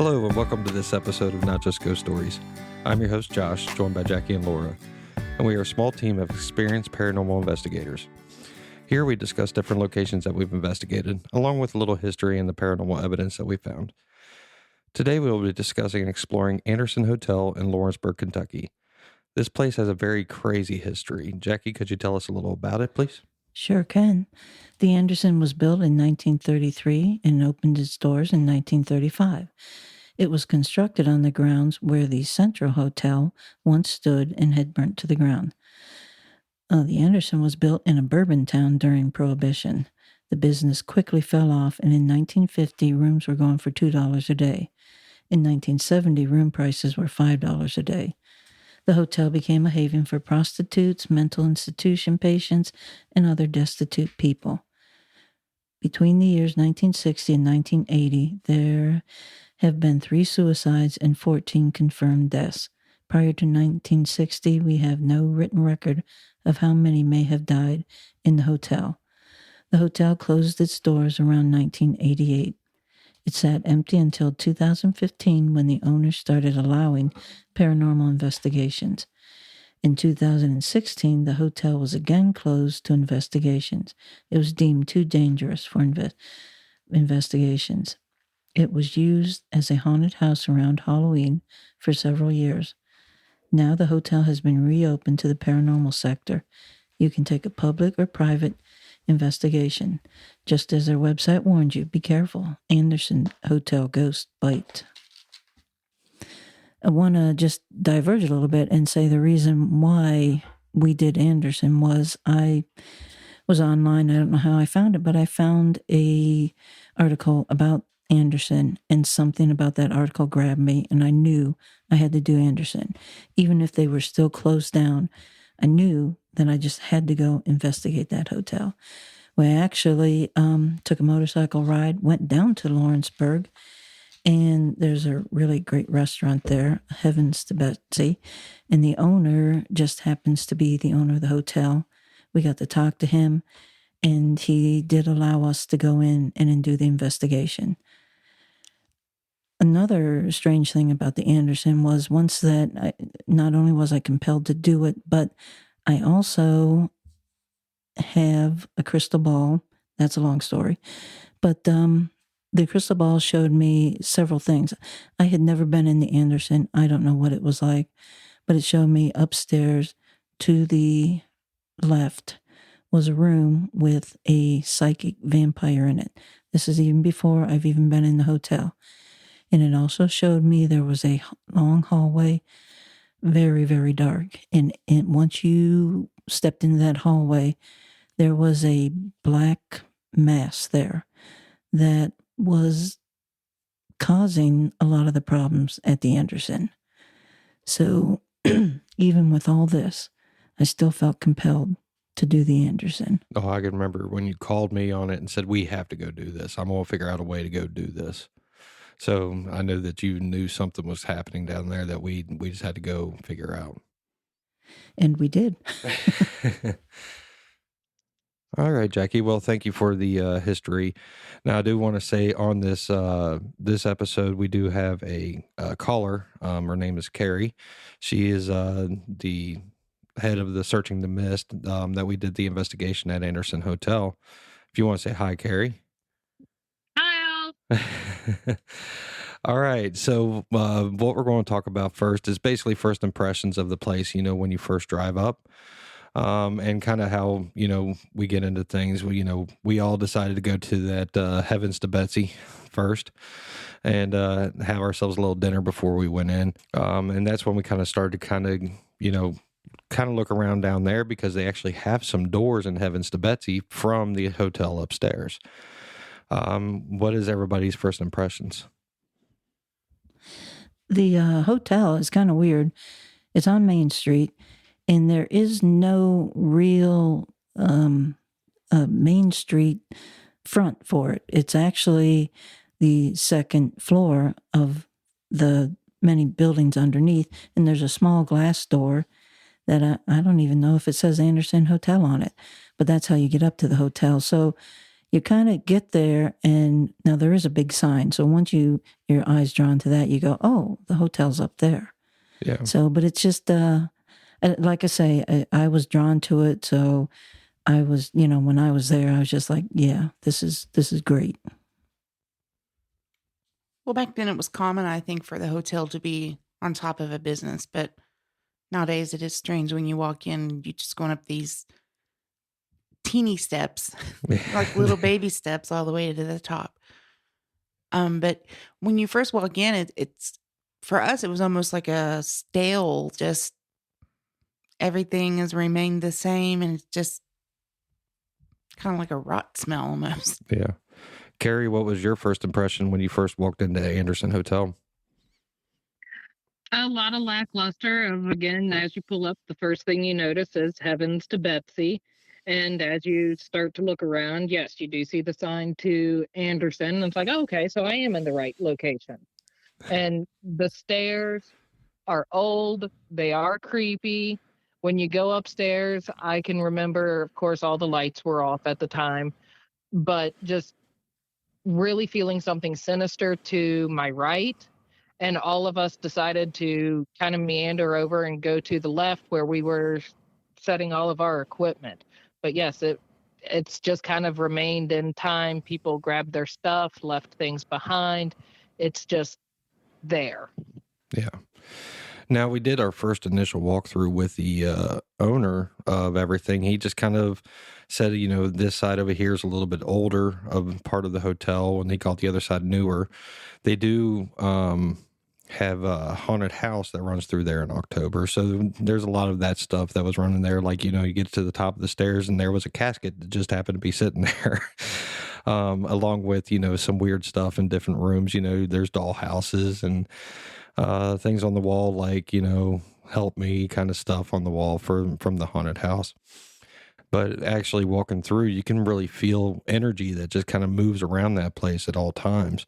Hello and welcome to this episode of Not Just Ghost Stories. I'm your host Josh, joined by Jackie and Laura, and we are a small team of experienced paranormal investigators. Here we discuss different locations that we've investigated, along with a little history and the paranormal evidence that we found. Today we will be discussing and exploring Anderson Hotel in Lawrenceburg, Kentucky. This place has a very crazy history. Jackie, could you tell us a little about it, please? Sure can. The Anderson was built in 1933 and opened its doors in 1935. It was constructed on the grounds where the Central Hotel once stood and had burnt to the ground. The Anderson was built in a bourbon town during Prohibition. The business quickly fell off, and in 1950, rooms were going for $2 a day. In 1970, room prices were $5 a day. The hotel became a haven for prostitutes, mental institution patients, and other destitute people. Between the years 1960 and 1980, there have been 3 suicides and 14 confirmed deaths. Prior to 1960, we have no written record of how many may have died in the hotel. The hotel closed its doors around 1988. It sat empty until 2015 when the owners started allowing paranormal investigations. In 2016, the hotel was again closed to investigations. It was deemed too dangerous for investigations. It was used as a haunted house around Halloween for several years. Now the hotel has been reopened to the paranormal sector. You can take a public or private investigation. Just as their website warned you, be careful. Anderson Hotel Ghost Bite. I want to just diverge a little bit and say the reason why we did Anderson was I was online. I don't know how I found it, but I found a article about Anderson, and something about that article grabbed me, and I knew I had to do Anderson. Even if they were still closed down, I knew that I just had to go investigate that hotel. We actually took a motorcycle ride, went down to Lawrenceburg, and there's a really great restaurant there, Heavens to Betsy, and the owner just happens to be the owner of the hotel. We got to talk to him, and he did allow us to go in and do the investigation. Another strange thing about the Anderson was not only was I compelled to do it, but I also have a crystal ball. That's a long story. But the crystal ball showed me several things. I had never been in the Anderson. I don't know what it was like, but it showed me upstairs to the left was a room with a psychic vampire in it. This is even before I've even been in the hotel. And it also showed me there was a long hallway, very, very dark. And once you stepped into that hallway, there was a black mass there that was causing a lot of the problems at the Anderson. So even with all this, I still felt compelled to do the Anderson. Oh, I can remember when you called me on it and said, we have to go do this. I'm going to figure out a way to go do this. So I knew that you knew something was happening down there that we just had to go figure out. And we did. All right, Jackie. Well, thank you for the history. Now, I do want to say on this this episode, we do have a caller. Her name is Carrie. She is the head of the Searching the Mist that we did the investigation at Anderson Hotel. If you want to say hi, Carrie. Hello. All right. So what we're going to talk about first is basically first impressions of the place, when you first drive up. And kind of how, we get into things. We all decided to go to that Heavens to Betsy first and have ourselves a little dinner before we went in. And that's when we kind of started to look around down there because they actually have some doors in Heavens to Betsy from the hotel upstairs. What is everybody's first impressions? The hotel is kind of weird. It's on Main Street. And there is no real Main Street front for it. It's actually the second floor of the many buildings underneath. And there's a small glass door that I don't even know if it says Anderson Hotel on it. But that's how you get up to the hotel. So you kind of get there, and now there is a big sign. So once your eyes drawn to that, you go, oh, the hotel's up there. Yeah. So, but it's just, like I say, I was drawn to it. So I was, when I was there, I was just like, yeah, this is great. Well, back then it was common, I think, for the hotel to be on top of a business, but nowadays it is strange when you walk in, you're just going up these teeny steps, like little baby steps all the way to the top. But when you first walk in, it's for us, it was almost like a stale, just everything has remained the same, and it's just kind of like a rot smell almost. Yeah. Carrie, what was your first impression when you first walked into Anderson Hotel? A lot of lackluster. Again, as you pull up, the first thing you notice is Heavens to Betsy. And as you start to look around, yes, you do see the sign to Anderson. And it's like, oh, okay, so I am in the right location. And the stairs are old. They are creepy. When you go upstairs, I can remember, of course, all the lights were off at the time, but just really feeling something sinister to my right. And all of us decided to kind of meander over and go to the left where we were setting all of our equipment. But yes, it's just kind of remained in time. People grabbed their stuff, left things behind. It's just there. Yeah. Now, we did our first initial walkthrough with the owner of everything. He just kind of said, this side over here is a little bit older of part of the hotel, and he called the other side newer. They do have a haunted house that runs through there in October. So there's a lot of that stuff that was running there. Like, you get to the top of the stairs and there was a casket that just happened to be sitting there. Along with, some weird stuff in different rooms. There's doll houses and things on the wall, like, help me kind of stuff on the wall from the haunted house. But actually walking through, you can really feel energy that just kind of moves around that place at all times.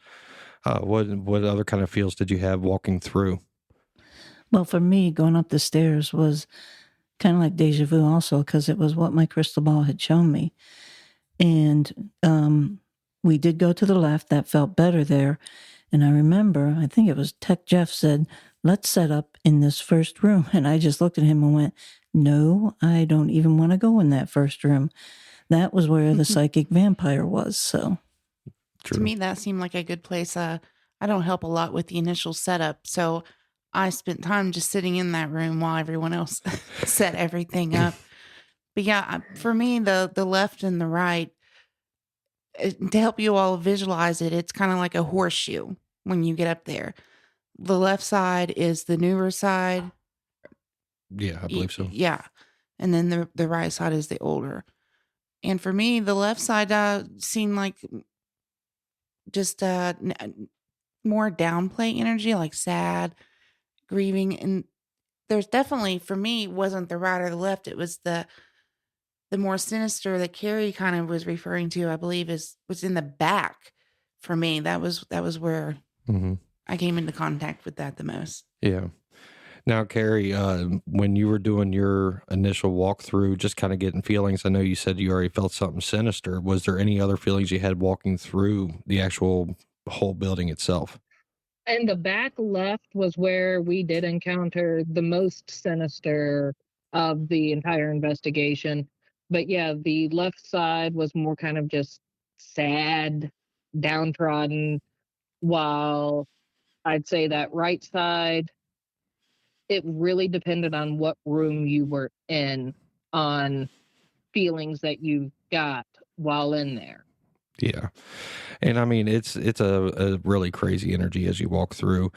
What other kind of feels did you have walking through? Well, for me, going up the stairs was kind of like deja vu also, because it was what my crystal ball had shown me. And we did go to the left. That felt better there. And I remember, I think it was Tech Jeff said, let's set up in this first room. And I just looked at him and went, no, I don't even want to go in that first room. That was where the psychic vampire was. So True. To me, that seemed like a good place. I don't help a lot with the initial setup. So I spent time just sitting in that room while everyone else set everything up. But yeah, for me, the left and the right, to help you all visualize it, it's kind of like a horseshoe when you get up there. The left side is the newer side. Yeah, I believe so. Yeah. And then the right side is the older. And for me, the left side seemed like just more downplay energy, like sad, grieving. And there's definitely, for me, wasn't the right or the left. It was the more sinister that Carrie kind of was referring to, I believe, was in the back for me. That was where I came into contact with that the most. Yeah. Now, Carrie, when you were doing your initial walkthrough, just kind of getting feelings, I know you said you already felt something sinister. Was there any other feelings you had walking through the actual whole building itself? And the back left was where we did encounter the most sinister of the entire investigation. But yeah, the left side was more kind of just sad, downtrodden, while I'd say that right side, it really depended on what room you were in on feelings that you got while in there. Yeah. And I mean, it's a really crazy energy as you walk through.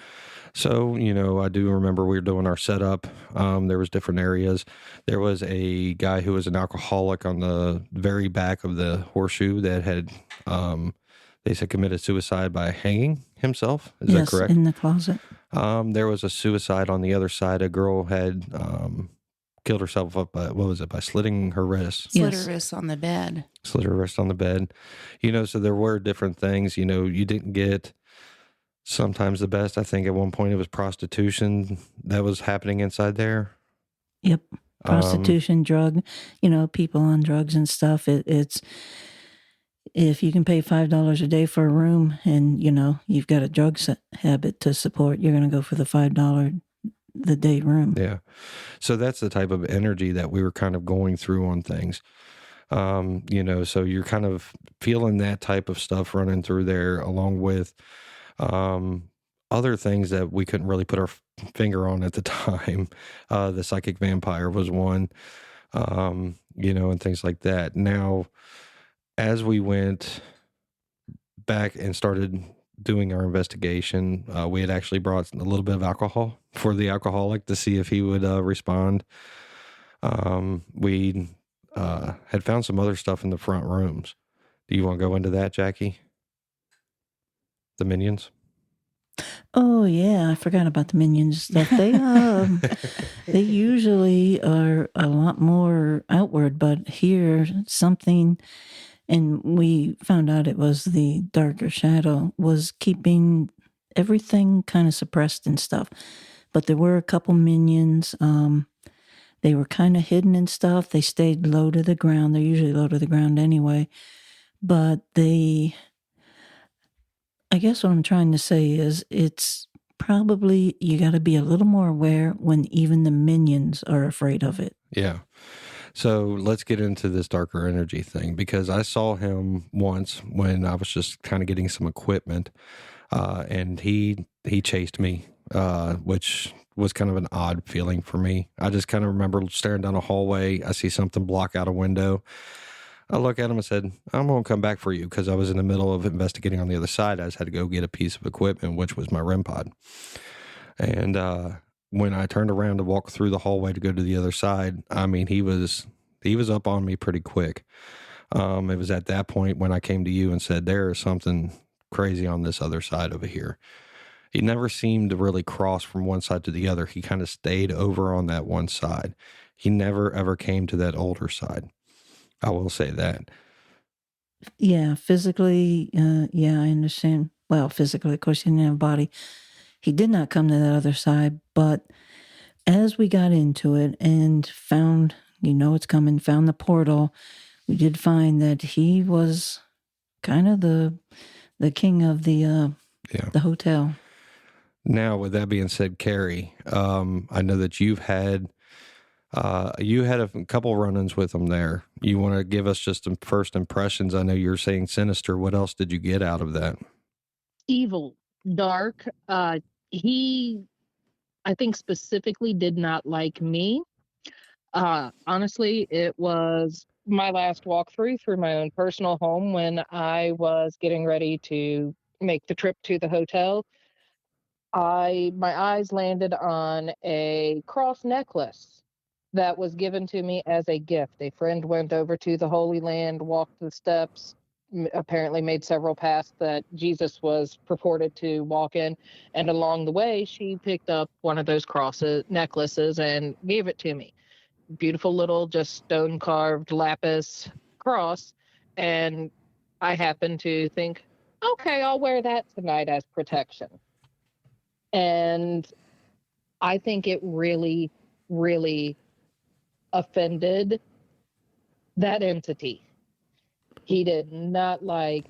So, I do remember we were doing our setup. There was different areas. There was a guy who was an alcoholic on the very back of the horseshoe that had, they said, committed suicide by hanging himself. Is that correct? Yes, in the closet. There was a suicide on the other side. A girl had killed herself up by, by slitting her wrist. Slit her wrist on the bed. Slit her wrist on the bed. So there were different things. You didn't get sometimes the best. I think at one point it was prostitution that was happening inside there. Yep. Prostitution, drug, people on drugs and stuff. if you can pay $5 a day for a room and, you've got a drug habit to support, you're going to go for the $5 the day room. Yeah. So that's the type of energy that we were kind of going through on things. So you're kind of feeling that type of stuff running through there, along with other things that we couldn't really put our finger on at the time. The psychic vampire was one, and things like that. Now, as we went back and started doing our investigation, we had actually brought a little bit of alcohol for the alcoholic to see if he would respond. We had found some other stuff in the front rooms. Do you want to go into that, Jackie? The minions? Oh yeah, I forgot about the minions stuff. They usually are a lot more outward, but here something, and we found out it was the darker shadow, was keeping everything kind of suppressed and stuff. But there were a couple minions. They were kind of hidden and stuff. They stayed low to the ground. They're usually low to the ground anyway. But I guess what I'm trying to say is it's probably, you got to be a little more aware when even the minions are afraid of it. Yeah. So let's get into this darker energy thing, because I saw him once when I was just kind of getting some equipment, and he chased me, which was kind of an odd feeling for me. I just kind of remember staring down a hallway. I see something block out a window. I look at him and said, I'm going to come back for you, because I was in the middle of investigating on the other side. I just had to go get a piece of equipment, which was my REM pod. And when I turned around to walk through the hallway to go to the other side, I mean, he was up on me pretty quick. It was at that point when I came to you and said, there is something crazy on this other side over here. He never seemed to really cross from one side to the other. He kind of stayed over on that one side. He never, ever came to that older side. I will say that. Yeah, physically, yeah, I understand. Well, physically, of course, he didn't have a body. He did not come to that other side, but as we got into it and found, it's coming, found the portal, we did find that he was kind of the king of the hotel. Now, with that being said, Carrie, I know that you had a couple run-ins with him there. You want to give us just some first impressions? I know you're saying sinister. What else did you get out of that? Evil, dark. He, I think, specifically did not like me. Honestly, it was my last walkthrough through my own personal home when I was getting ready to make the trip to the hotel. My eyes landed on a cross necklace that was given to me as a gift. A friend went over to the Holy Land, walked the steps, apparently made several paths that Jesus was purported to walk in, and along the way, she picked up one of those necklaces and gave it to me. Beautiful little, just stone carved lapis cross, and I happened to think, okay, I'll wear that tonight as protection. And I think it really, really offended that entity. He did not like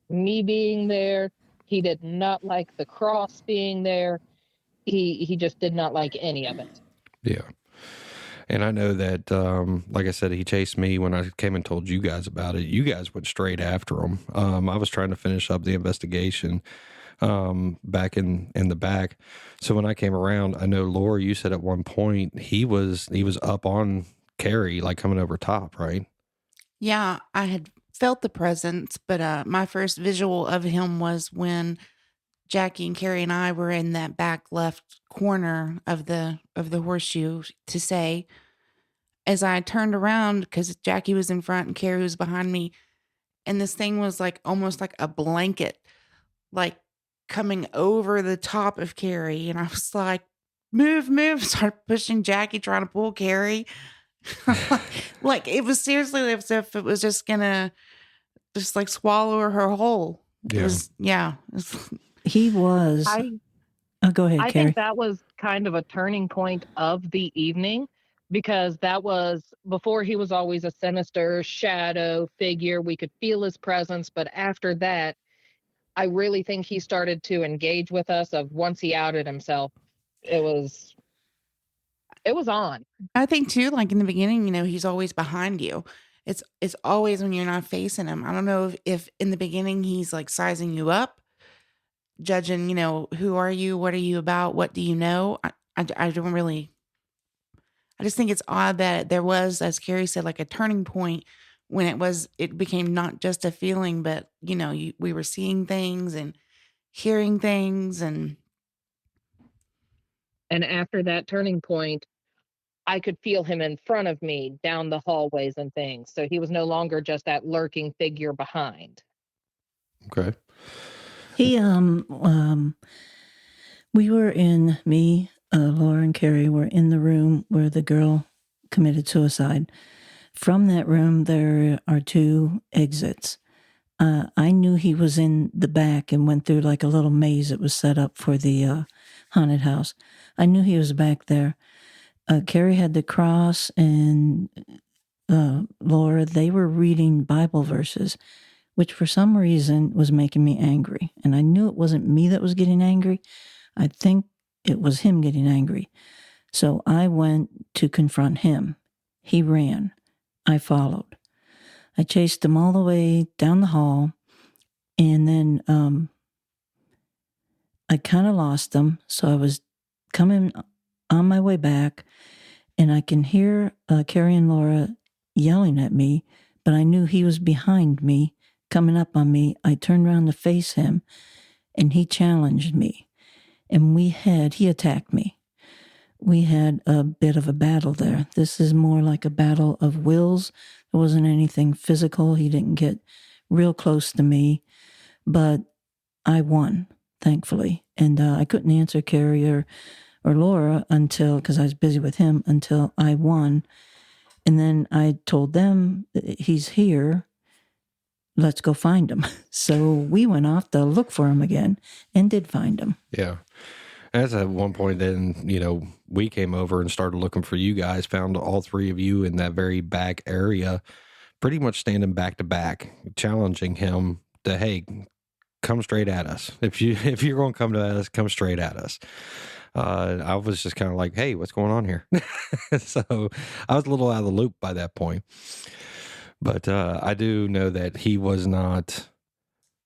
me being there. He did not like the cross being there. He just did not like any of it. Yeah. And I know that, like I said, he chased me when I came and told you guys about it. You guys went straight after him. I was trying to finish up the investigation back in the back. So when I came around, I know, Laura, you said at one point he was up on Carrie, like coming over top, right? Yeah, I had felt the presence, but my first visual of him was when Jackie and Carrie and I were in that back left corner of the horseshoe to say, as I turned around, because Jackie was in front and Carrie was behind me, and this thing was like almost like a blanket, like coming over the top of Carrie, and I was like, move, started pushing Jackie, trying to pull Carrie. Like it was seriously as if it was just gonna just like swallow her whole. Yeah. He was. Go ahead, I Carrie. think that was kind of a turning point of the evening, because that was before he was always a sinister shadow figure. We could feel his presence, but after that, I really think he started to engage with us of once he outed himself. It was on. I think too, like in the beginning, he's always behind you. It's always when you're not facing him. I don't know if in the beginning he's like sizing you up, judging, who are you? What are you about? What do you know? I don't really, I just think it's odd that there was, as Carrie said, like a turning point when it became not just a feeling, but, we were seeing things and hearing things. And after that turning point, I could feel him in front of me down the hallways and things. So he was no longer just that lurking figure behind. Okay. He we were in Laura and Carrie were in the room where the girl committed suicide. From that room, there are 2 exits. I knew he was in the back and went through like a little maze that was set up for the haunted house. I knew he was back there. Carrie had the cross, and Laura, they were reading Bible verses, which for some reason was making me angry. And I knew it wasn't me that was getting angry. I think it was him getting angry. So I went to confront him. He ran. I followed. I chased him all the way down the hall, and then I kind of lost him. So I was coming on my way back, and I can hear Carrie and Laura yelling at me, but I knew he was behind me, coming up on me. I turned around to face him, and he challenged me, and he attacked me. We had a bit of a battle there. This is more like a battle of wills. There wasn't anything physical. He didn't get real close to me, but I won, thankfully. And I couldn't answer Carrie or Laura because I was busy with him, until I won. And then I told them, he's here. Let's go find him. So we went off to look for him again and did find him. Yeah. As at one point, then, we came over and started looking for you guys, found all 3 of you in that very back area, pretty much standing back to back, challenging him to, hey, come straight at us. If you're going to come to us, come straight at us. I was just kind of like, hey, what's going on here? So I was a little out of the loop by that point. But I do know that he was not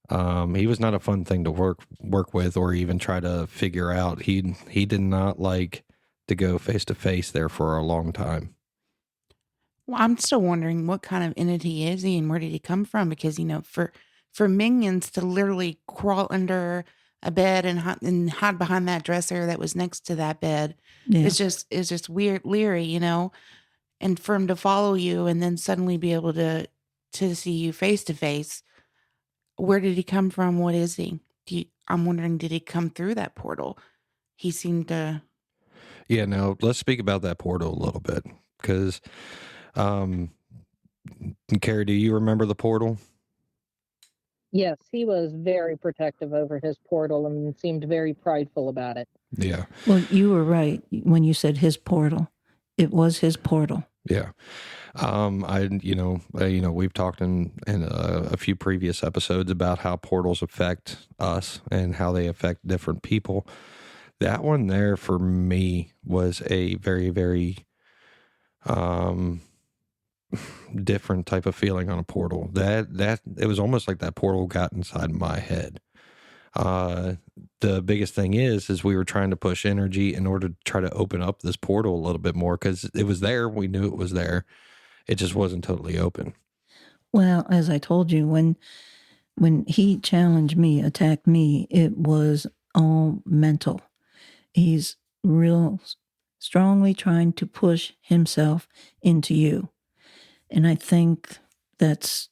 a fun thing to work with or even try to figure out. He did not like to go face to face there for a long time. well, I'm still wondering what kind of entity is he and where did he come from? Because, for minions to literally crawl under a bed and hide behind that dresser that was next to that bed is just weird, leery, and for him to follow you and then suddenly be able to see you face to face. Where did he come from? What is he? I'm wondering, did he come through that portal? He seemed to. Yeah, now let's speak about that portal a little bit, because, Carrie, do you remember the portal? Yes, he was very protective over his portal and seemed very prideful about it. Yeah. Well, you were right when you said his portal. It was his portal. Yeah. We've talked in a few previous episodes about how portals affect us and how they affect different people. That one there for me was a very, very different type of feeling on a portal. That it was almost like that portal got inside my head. The biggest thing is we were trying to push energy in order to try to open up this portal a little bit more, because it was there. We knew it was there. It just wasn't totally open. Well, as I told you, when he challenged me, attacked me, it was all mental. He's real strongly trying to push himself into you. And I think that's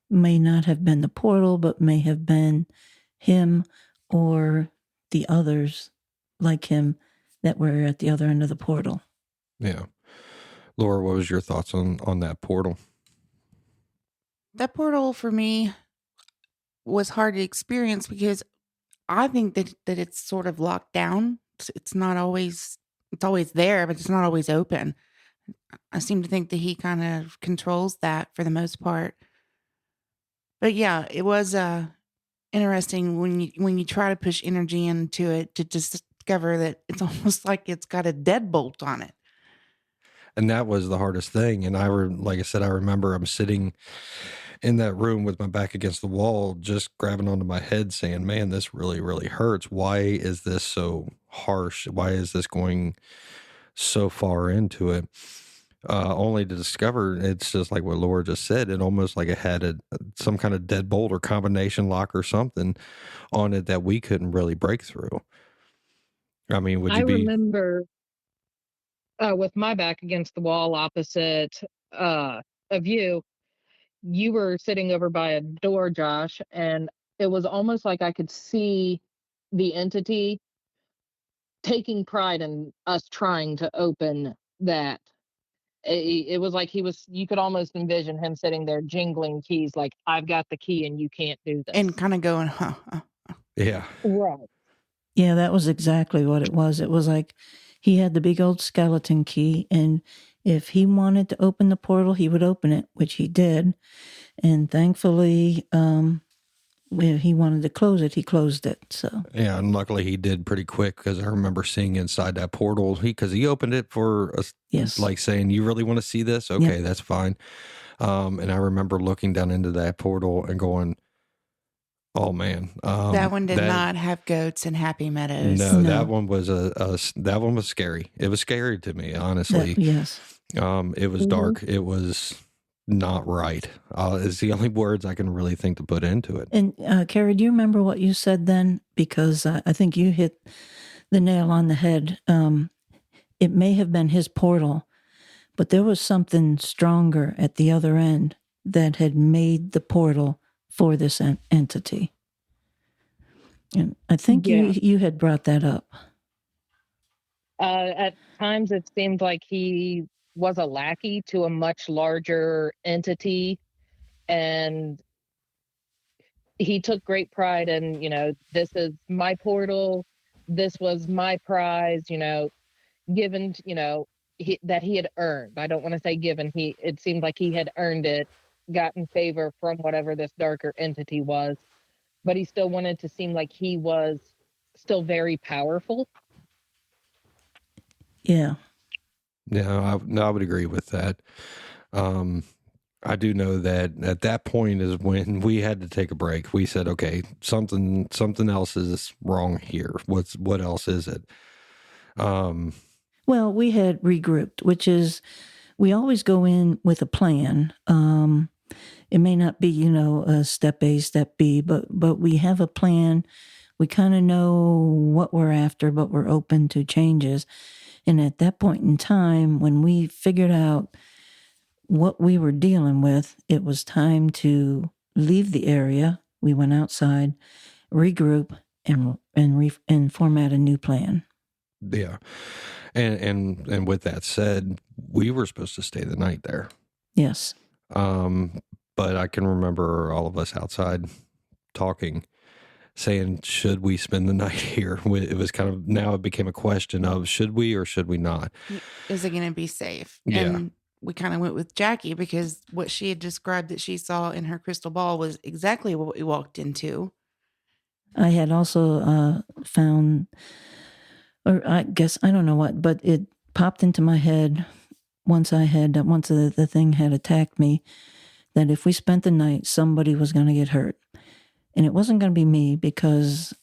may not have been the portal, but may have been him or the others like him that were at the other end of the portal. Yeah. Laura, what was your thoughts on that portal? That portal for me was hard to experience because I think that it's sort of locked down. It's not always, it's always there, but it's not always open. I seem to think that he kind of controls that for the most part. But yeah, it was interesting when you try to push energy into it to discover that it's almost like it's got a deadbolt on it. And that was the hardest thing. And like I said, I remember I'm sitting in that room with my back against the wall, just grabbing onto my head saying, man, this really, really hurts. Why is this so harsh? Why is this going so far into it? Only to discover it's just like what Laura just said. It almost like it had some kind of deadbolt or combination lock or something on it that we couldn't really break through. I mean, would I you be? remember with my back against the wall opposite of you, you were sitting over by a door, Josh, and it was almost like I could see the entity taking pride in us trying to open that. It was like you could almost envision him sitting there jingling keys, like, I've got the key and you can't do this. And kind of going, huh. Yeah. Right. Yeah, that was exactly what it was. It was like he had the big old skeleton key, and if he wanted to open the portal, he would open it, which he did. And thankfully, when he wanted to close it, he closed it. So Yeah, and luckily he did pretty quick because I remember seeing inside that portal. Because he opened it for us, yes, like saying, "You really want to see this? Okay, that's fine." And I remember looking down into that portal and going, "Oh man, that one did not have goats and happy meadows." No, that one was that one was scary. It was scary to me, honestly. Yes, it was dark. It was not right. It's the only words I can really think to put into it. And Carrie, do you remember what you said then? Because I think you hit the nail on the head. It may have been his portal, but there was something stronger at the other end that had made the portal for this entity. And I think you had brought that up. At times it seemed like he was a lackey to a much larger entity, and he took great pride in, this is my portal, this was my prize, given, that he had earned. I don't want to say given. It seemed like he had earned it, gotten favor from whatever this darker entity was, but he still wanted to seem like he was still very powerful. Yeah. Yeah, I would agree with that. I do know that at that point is when we had to take a break. We said, okay, something else is wrong here. What else is it? Well, we had regrouped, which is we always go in with a plan. It may not be, a step A, step B, but we have a plan. We kind of know what we're after, but we're open to changes. And at that point in time, when we figured out what we were dealing with, it was time to leave the area. We went outside, regroup, and format a new plan. Yeah. And with that said, we were supposed to stay the night there. Yes. But I can remember all of us outside talking, saying, should we spend the night here? It was kind of, now it became a question of, should we or should we not? Is it going to be safe? Yeah. And we kind of went with Jackie because what she had described that she saw in her crystal ball was exactly what we walked into. I had also found, or I guess, I don't know what, but it popped into my head once the thing had attacked me, that if we spent the night, somebody was going to get hurt. And it wasn't going to be me because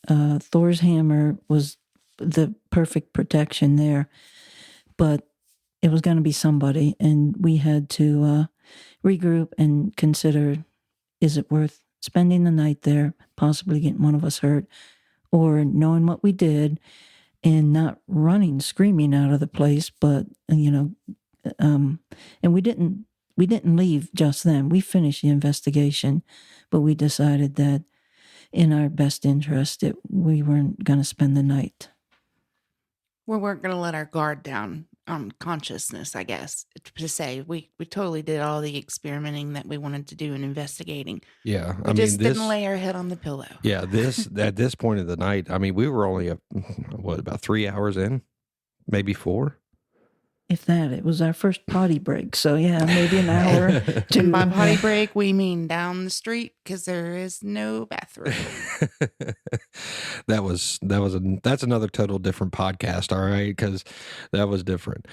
Thor's hammer was the perfect protection there. But it was going to be somebody. And we had to regroup and consider, is it worth spending the night there, possibly getting one of us hurt, or knowing what we did and not running, screaming out of the place, but, and we didn't leave just then. We finished the investigation, but we decided that in our best interest, we weren't going to spend the night. We weren't going to let our guard down on consciousness, I guess, to say. We totally did all the experimenting that we wanted to do and investigating. Yeah. We just didn't lay our head on the pillow. Yeah. At this point of the night, I mean, we were only, about 3 hours in, maybe 4? If that, it was our first potty break. So yeah, maybe an hour. And by potty break, we mean down the street because there is no bathroom. That's another total different podcast. All right. Because that was different.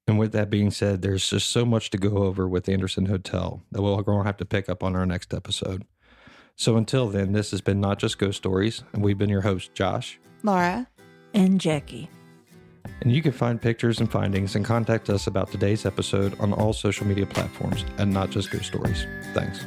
And with that being said, there's just so much to go over with Anderson Hotel that we're going to have to pick up on our next episode. So until then, this has been Not Just Ghost Stories. And we've been your hosts, Josh, Laura, and Jackie. and you can find pictures and findings and contact us about today's episode on all social media platforms at Not Just Ghost Stories. Thanks.